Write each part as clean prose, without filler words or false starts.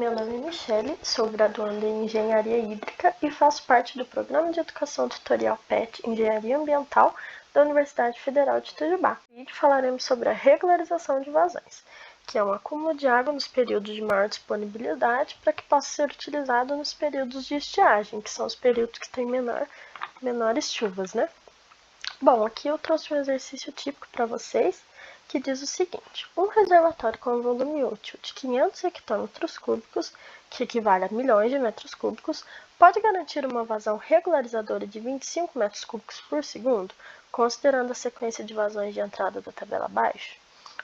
meu nome é Michele, sou graduanda em Engenharia Hídrica e faço parte do Programa de Educação Tutorial PET Engenharia Ambiental da Universidade Federal de Itajubá. No vídeo falaremos sobre a regularização de vazões, que é um acúmulo de água nos períodos de maior disponibilidade para que possa ser utilizado nos períodos de estiagem, que são os períodos que têm menores chuvas, né? Bom, aqui eu trouxe um exercício típico para vocês, que diz o seguinte: um reservatório com volume útil de 500 hectômetros cúbicos, que equivale a milhões de metros cúbicos, pode garantir uma vazão regularizadora de 25 metros cúbicos por segundo, considerando a sequência de vazões de entrada da tabela abaixo?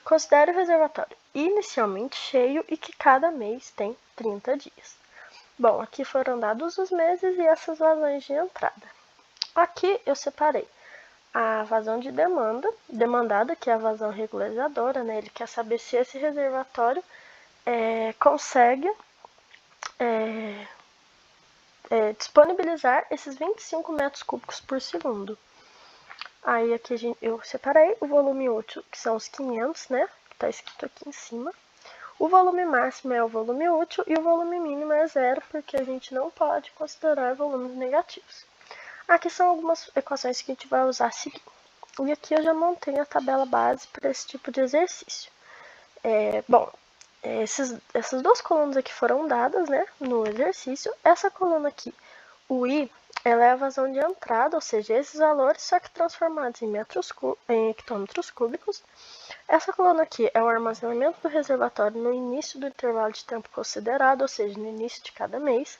Considere o reservatório inicialmente cheio e que cada mês tem 30 dias. Bom, aqui foram dados os meses e essas vazões de entrada. Aqui eu separei a vazão de demandada, que é a vazão regularizadora, né? Ele quer saber se esse reservatório consegue disponibilizar esses 25 metros cúbicos por segundo. Aí aqui eu separei o volume útil, que são os 500, né? Que está escrito aqui em cima. O volume máximo é o volume útil e o volume mínimo é 0, porque a gente não pode considerar volumes negativos. Aqui são algumas equações que a gente vai usar a seguir. E aqui eu já montei a tabela base para esse tipo de exercício. Essas duas colunas aqui foram dadas, né, no exercício. Essa coluna aqui, o I, ela é a vazão de entrada, ou seja, esses valores, só que transformados em hectômetros cúbicos. Essa coluna aqui é o armazenamento do reservatório no início do intervalo de tempo considerado, ou seja, no início de cada mês.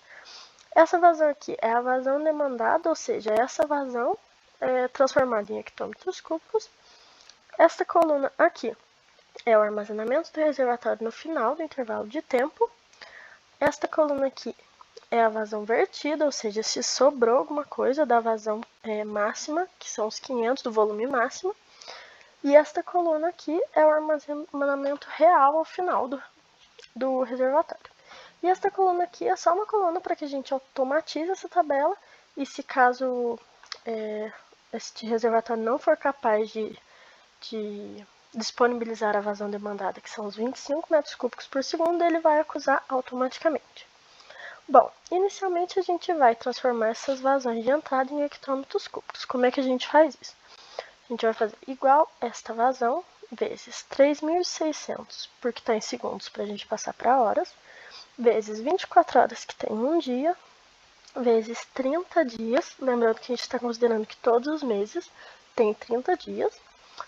Essa vazão aqui é a vazão demandada, ou seja, essa vazão transformada em hectômetros cúbicos. Esta coluna aqui é o armazenamento do reservatório no final do intervalo de tempo. Esta coluna aqui é a vazão vertida, ou seja, se sobrou alguma coisa da vazão máxima, que são os 500 do volume máximo. E esta coluna aqui é o armazenamento real ao final do reservatório. E esta coluna aqui é só uma coluna para que a gente automatize essa tabela e se caso este reservatório não for capaz de disponibilizar a vazão demandada, que são os 25 metros cúbicos por segundo, ele vai acusar automaticamente. Bom, inicialmente a gente vai transformar essas vazões de entrada em hectômetros cúbicos. Como é que a gente faz isso? A gente vai fazer igual esta vazão vezes 3.600, porque está em segundos para a gente passar para horas, vezes 24 horas, que tem um dia, vezes 30 dias, lembrando que a gente está considerando que todos os meses tem 30 dias,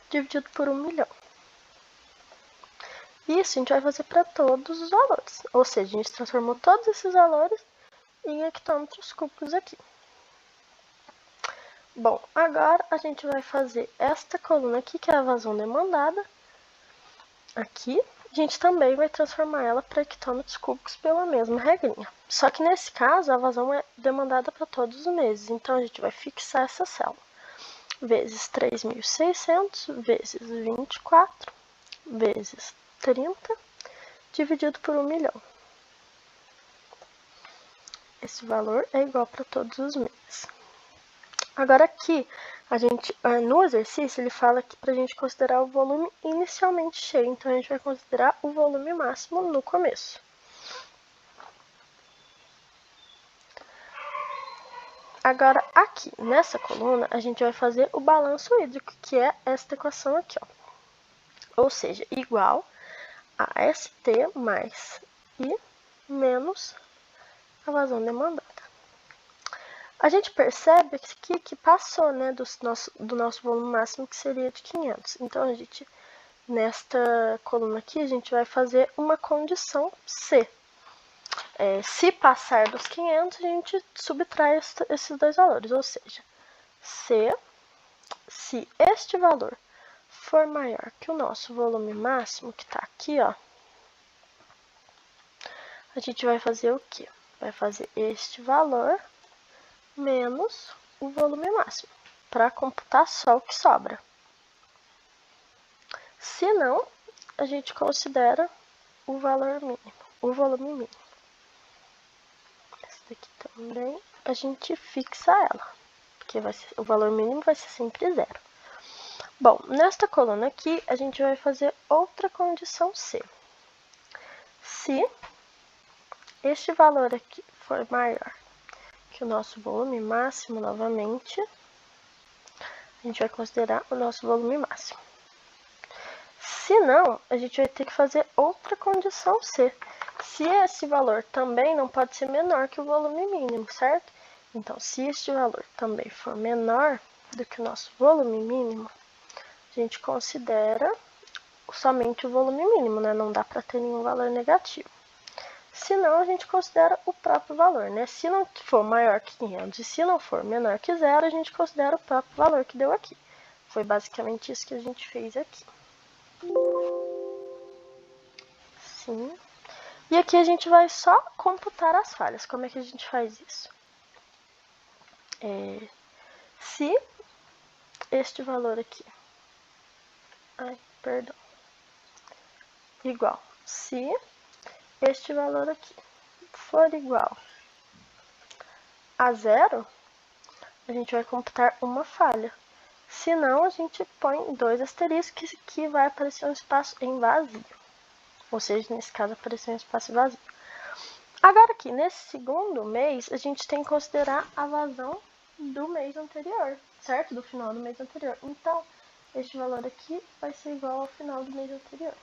dividido por 1 milhão. Isso a gente vai fazer para todos os valores, ou seja, a gente transformou todos esses valores em hectômetros cúbicos aqui. Bom, agora a gente vai fazer esta coluna aqui, que é a vazão demandada, aqui. A gente também vai transformar ela para hectômetros cúbicos pela mesma regrinha. Só que nesse caso, a vazão é demandada para todos os meses, então a gente vai fixar essa célula. Vezes 3.600, vezes 24, vezes 30, dividido por 1 milhão. Esse valor é igual para todos os meses. Agora aqui, no exercício, ele fala que para a gente considerar o volume inicialmente cheio, então a gente vai considerar o volume máximo no começo. Agora aqui, nessa coluna, a gente vai fazer o balanço hídrico, que é esta equação aqui, ó. Ou seja, igual a ST mais I menos a vazão demandada. A gente percebe aqui que passou, né, do nosso volume máximo, que seria de 500. Então, nesta coluna aqui, a gente vai fazer uma condição C. Se passar dos 500, a gente subtrai esses dois valores, ou seja, se este valor for maior que o nosso volume máximo, que está aqui, ó, a gente vai fazer o quê? Vai fazer este valor menos o volume máximo, para computar só o que sobra. Se não, a gente considera o valor mínimo, o volume mínimo. Essa daqui também a gente fixa ela, porque o valor mínimo vai ser sempre 0. Bom, nesta coluna aqui, a gente vai fazer outra condição C. Se este valor aqui for maior que o nosso volume máximo, novamente, a gente vai considerar o nosso volume máximo. Se não, a gente vai ter que fazer outra condição C. Se esse valor também não pode ser menor que o volume mínimo, certo? Então, se este valor também for menor do que o nosso volume mínimo, a gente considera somente o volume mínimo, né? Não dá para ter nenhum valor negativo. Se não, a gente considera o próprio valor, né? Se não for maior que 500 e se não for menor que zero, a gente considera o próprio valor que deu aqui. Foi basicamente isso que a gente fez aqui. Sim. E aqui a gente vai só computar as falhas. Como é que a gente faz isso? Se este valor aqui, igual, se este valor aqui for igual a zero, a gente vai computar uma falha. Se não, a gente põe 2 asteriscos que vai aparecer um espaço em vazio. Ou seja, nesse caso apareceu um espaço vazio. Agora aqui, nesse segundo mês, a gente tem que considerar a vazão do mês anterior, certo? Do final do mês anterior. Então, este valor aqui vai ser igual ao final do mês anterior.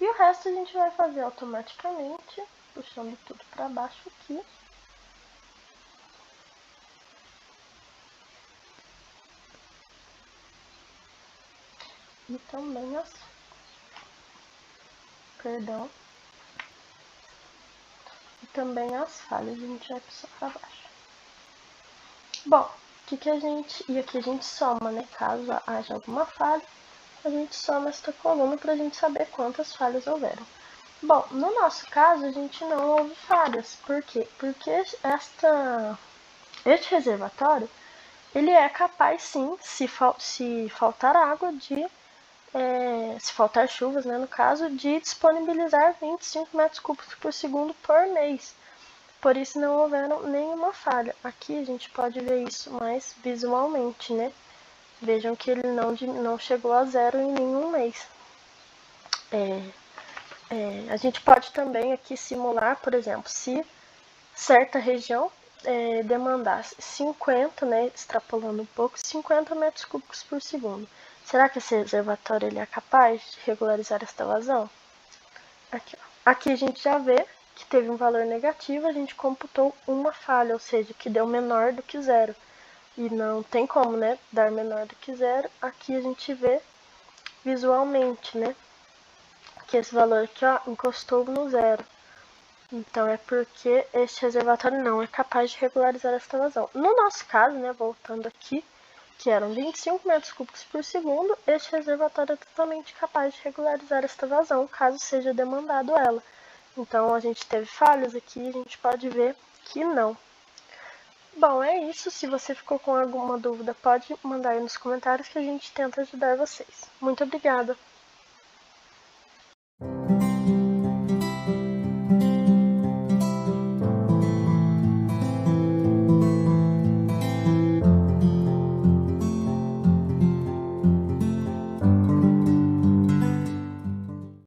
E o resto a gente vai fazer automaticamente, puxando tudo para baixo aqui. E também as... E também as falhas a gente vai puxar para baixo. Bom, que a gente... E aqui a gente soma, né? Caso haja alguma falha, a gente soma esta coluna para a gente saber quantas falhas houveram. Bom, no nosso caso, a gente não houve falhas. Por quê? Porque este reservatório, ele é capaz, sim, se faltar água, se faltar chuvas, né, no caso, de disponibilizar 25 metros cúbicos por segundo por mês. Por isso não houveram nenhuma falha. Aqui a gente pode ver isso mais visualmente, né? Vejam que ele não chegou a zero em nenhum mês. A gente pode também aqui simular, por exemplo, se certa região demandasse 50, né, extrapolando um pouco, 50 metros cúbicos por segundo. Será que esse reservatório ele é capaz de regularizar esta vazão? Aqui, ó. Aqui a gente já vê que teve um valor negativo, a gente computou uma falha, ou seja, que deu menor do que zero. E não tem como, né, dar menor do que zero. Aqui a gente vê visualmente, né, que esse valor aqui, ó, encostou no zero. Então é porque este reservatório não é capaz de regularizar esta vazão. No nosso caso, né, voltando aqui, que eram 25 metros cúbicos por segundo, este reservatório é totalmente capaz de regularizar esta vazão, caso seja demandado ela. Então a gente teve falhas aqui, a gente pode ver que não. Bom, é isso. Se você ficou com alguma dúvida, pode mandar aí nos comentários que a gente tenta ajudar vocês. Muito obrigada!